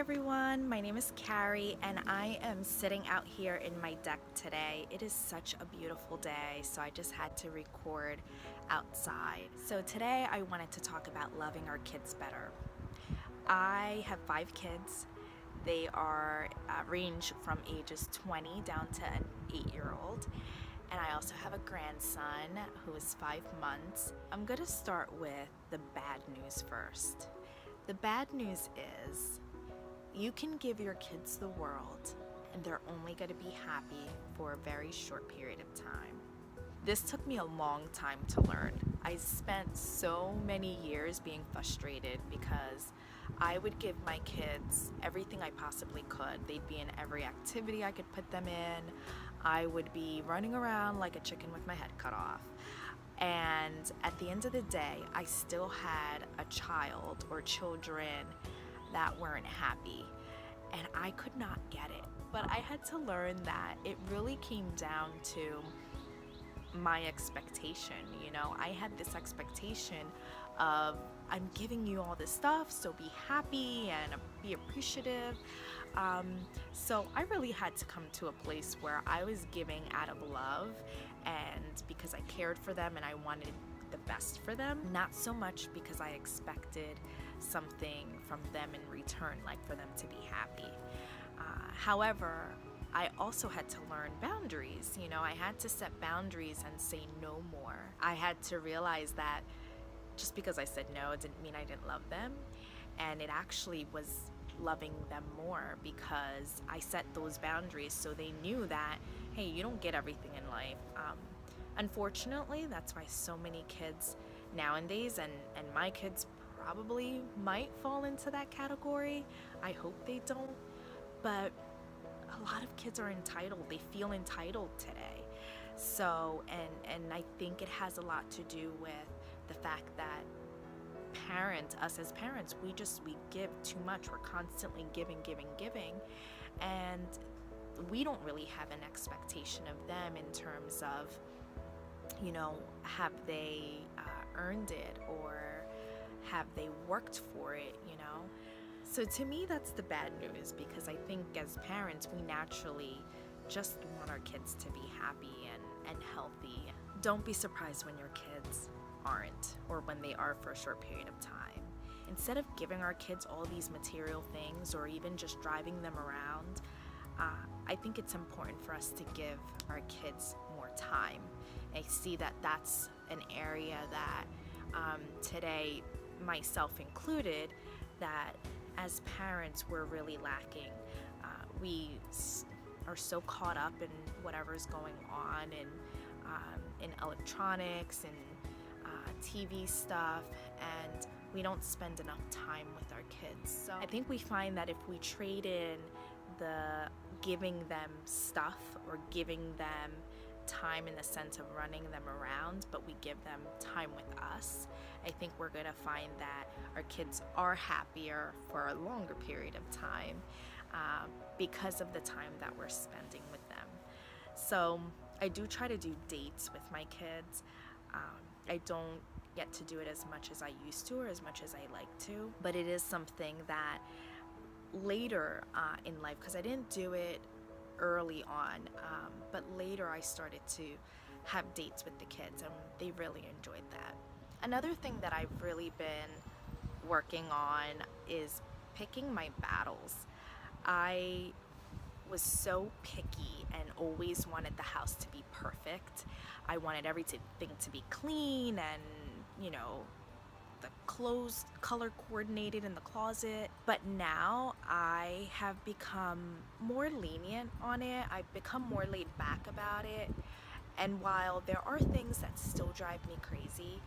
everyone, my name is Carrie and I am sitting out here in my deck today. It is such a beautiful day, so I just had to record outside. So today I wanted to talk about loving our kids better. I have 5 kids. They are range from ages 20 down to an 8-year-old. And I also have a grandson who is 5 months. I'm gonna start with the bad news first. The bad news is you can give your kids the world and they're only going to be happy for a very short period of time. This took me a long time to learn. I spent so many years being frustrated because I would give my kids everything I possibly could. They'd be in every activity I could put them in. I would be running around like a chicken with my head cut off. And at the end of the day, I still had a child or children that weren't happy, and I could not get it. But I had to learn that it really came down to my expectation. I had this expectation of, I'm giving you all this stuff, so be happy and be appreciative. So I really had to come to a place where I was giving out of love and because I cared for them and I wanted the best for them, not so much because I expected something from them in return, like for them to be happy. However, I also had to learn boundaries. I had to set boundaries and say no more. I had to realize that just because I said no, it didn't mean I didn't love them, and it actually was loving them more because I set those boundaries so they knew that, hey, you don't get everything in life. Unfortunately, that's why so many kids nowadays, and my kids probably might fall into that category. I hope they don't, but a lot of kids are entitled. They feel entitled today. So, and I think it has a lot to do with the fact that us as parents, we give too much. We're constantly giving, and we don't really have an expectation of them in terms of, have they earned it or have they worked for it, So to me, that's the bad news, because I think as parents, we naturally just want our kids to be happy and healthy. Don't be surprised when your kids aren't, or when they are for a short period of time. Instead of giving our kids all these material things or even just driving them around, I think it's important for us to give our kids more time. I see that that's an area that today, myself included, that as parents we're really lacking. We are so caught up in whatever's going on in electronics and TV stuff, and we don't spend enough time with our kids. So I think we find that if we trade in the giving them stuff or giving them time in the sense of running them around, but we give them time with us, I think we're going to find that our kids are happier for a longer period of time because of the time that we're spending with them. So I do try to do dates with my kids. I don't get to do it as much as I used to or as much as I like to, but it is something that later in life, because I didn't do it early on, but later I started to have dates with the kids and they really enjoyed that. Another thing that I've really been working on is picking my battles. I was so picky and always wanted the house to be perfect. I wanted everything to be clean and, the clothes color coordinated in the closet. But now I have become more lenient on it. I've become more laid back about it. And while there are things that still drive me crazy,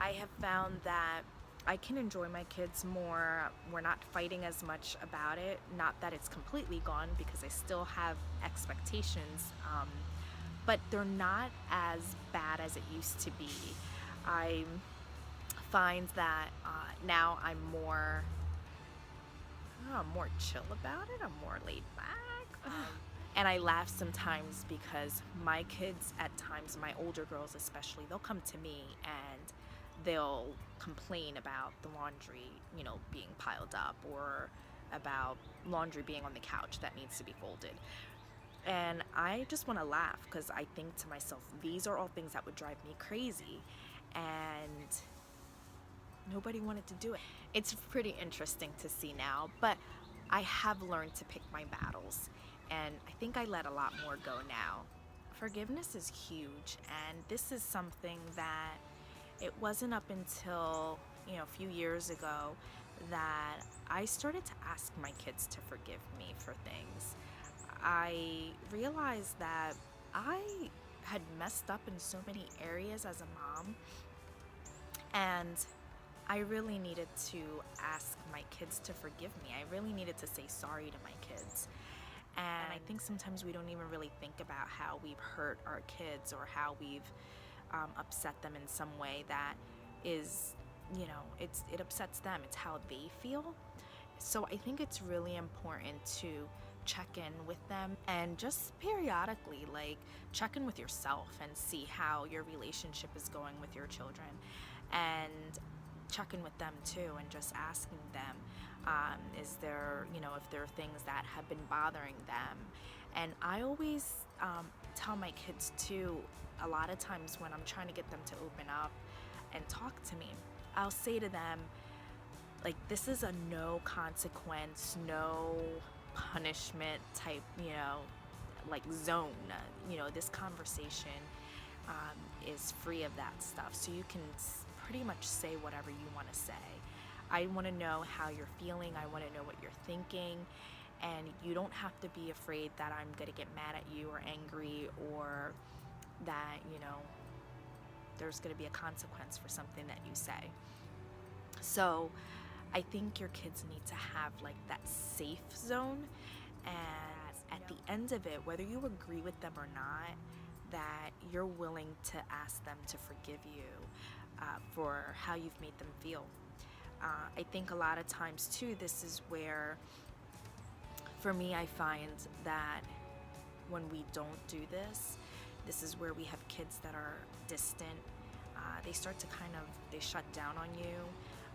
I have found that I can enjoy my kids more. We're not fighting as much about it. Not that it's completely gone, because I still have expectations, but they're not as bad as it used to be. I find that now I'm more chill about it. I'm more laid back. And I laugh sometimes because my kids at times, my older girls especially, they'll come to me and they'll complain about the laundry, being piled up, or about laundry being on the couch that needs to be folded. And I just want to laugh because I think to myself, these are all things that would drive me crazy. And nobody wanted to do it. It's pretty interesting to see now, but I have learned to pick my battles, and I think I let a lot more go now. Forgiveness is huge, and this is something that it wasn't up until, a few years ago that I started to ask my kids to forgive me for things. I realized that I had messed up in so many areas as a mom, and I really needed to ask my kids to forgive me. I really needed to say sorry to my kids. And I think sometimes we don't even really think about how we've hurt our kids or how we've upset them in some way that is, it upsets them. It's how they feel. So I think it's really important to check in with them and just periodically, like, check in with yourself and see how your relationship is going with your children, and check in with them too, and just asking them, is there, if there are things that have been bothering them. And I always tell my kids too, a lot of times when I'm trying to get them to open up and talk to me, I'll say to them, like, this is a no consequence, no punishment type, like zone. This conversation is free of that stuff. So you can pretty much say whatever you want to say. I want to know how you're feeling. I want to know what you're thinking. And you don't have to be afraid that I'm going to get mad at you or angry, or that, there's going to be a consequence for something that you say. So I think your kids need to have like that safe zone, and at the end of it, whether you agree with them or not, that you're willing to ask them to forgive you for how you've made them feel. I think a lot of times too, this is where, for me, I find that when we don't do this is where we have kids that are distant. They start to they shut down on you,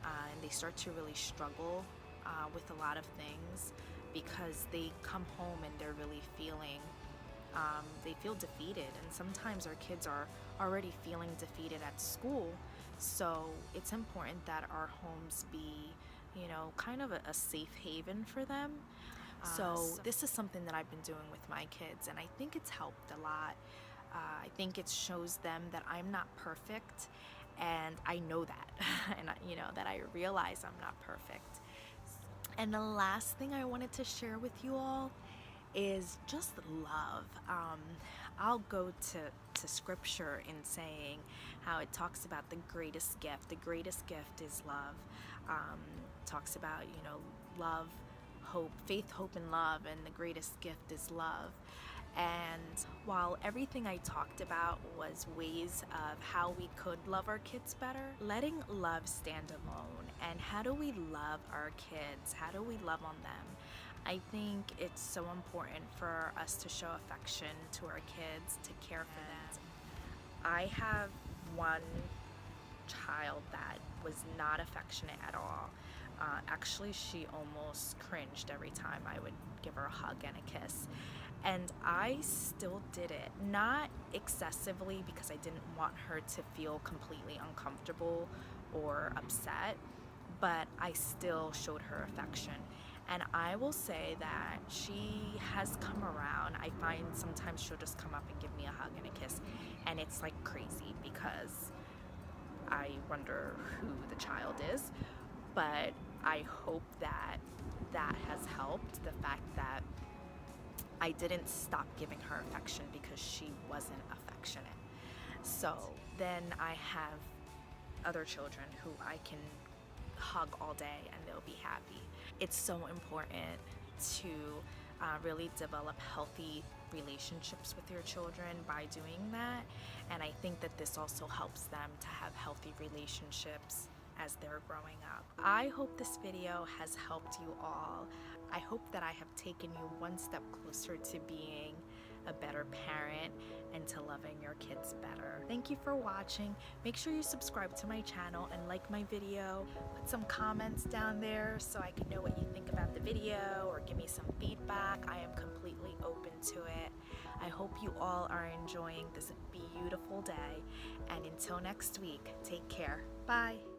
and they start to really struggle with a lot of things, because they come home and they're really feeling, they feel defeated. And sometimes our kids are already feeling defeated at school. So it's important that our homes be, kind of a safe haven for them. So this is something that I've been doing with my kids, and I think it's helped a lot. I think it shows them that I'm not perfect, and I know that, and that I realize I'm not perfect. And the last thing I wanted to share with you all is just love. I'll go to scripture in saying how it talks about the greatest gift. The greatest gift is love. Talks about, love, hope, faith, hope, and love, and the greatest gift is love. And while everything I talked about was ways of how we could love our kids better, letting love stand alone, and how do we love our kids? How do we love on them? I think it's so important for us to show affection to our kids, to care for them. I have one child that was not affectionate at all. Actually, she almost cringed every time I would give her a hug and a kiss. And I still did it, not excessively, because I didn't want her to feel completely uncomfortable or upset, but I still showed her affection. And I will say that she has come around. I find sometimes she'll just come up and give me a hug and a kiss, and it's like crazy, because I wonder who the child is. But I hope that that has helped, the fact that I didn't stop giving her affection because she wasn't affectionate. So then I have other children who I can hug all day and they'll be happy. It's so important to really develop healthy relationships with your children by doing that. And I think that this also helps them to have healthy relationships as they're growing up. I hope this video has helped you all. I hope that I have taken you one step closer to being a better parent and to loving your kids better. Thank you for watching. Make sure you subscribe to my channel and like my video. Put some comments down there so I can know what you think about the video or give me some feedback. I am completely open to it. I hope you all are enjoying this beautiful day, and until next week, take care. Bye.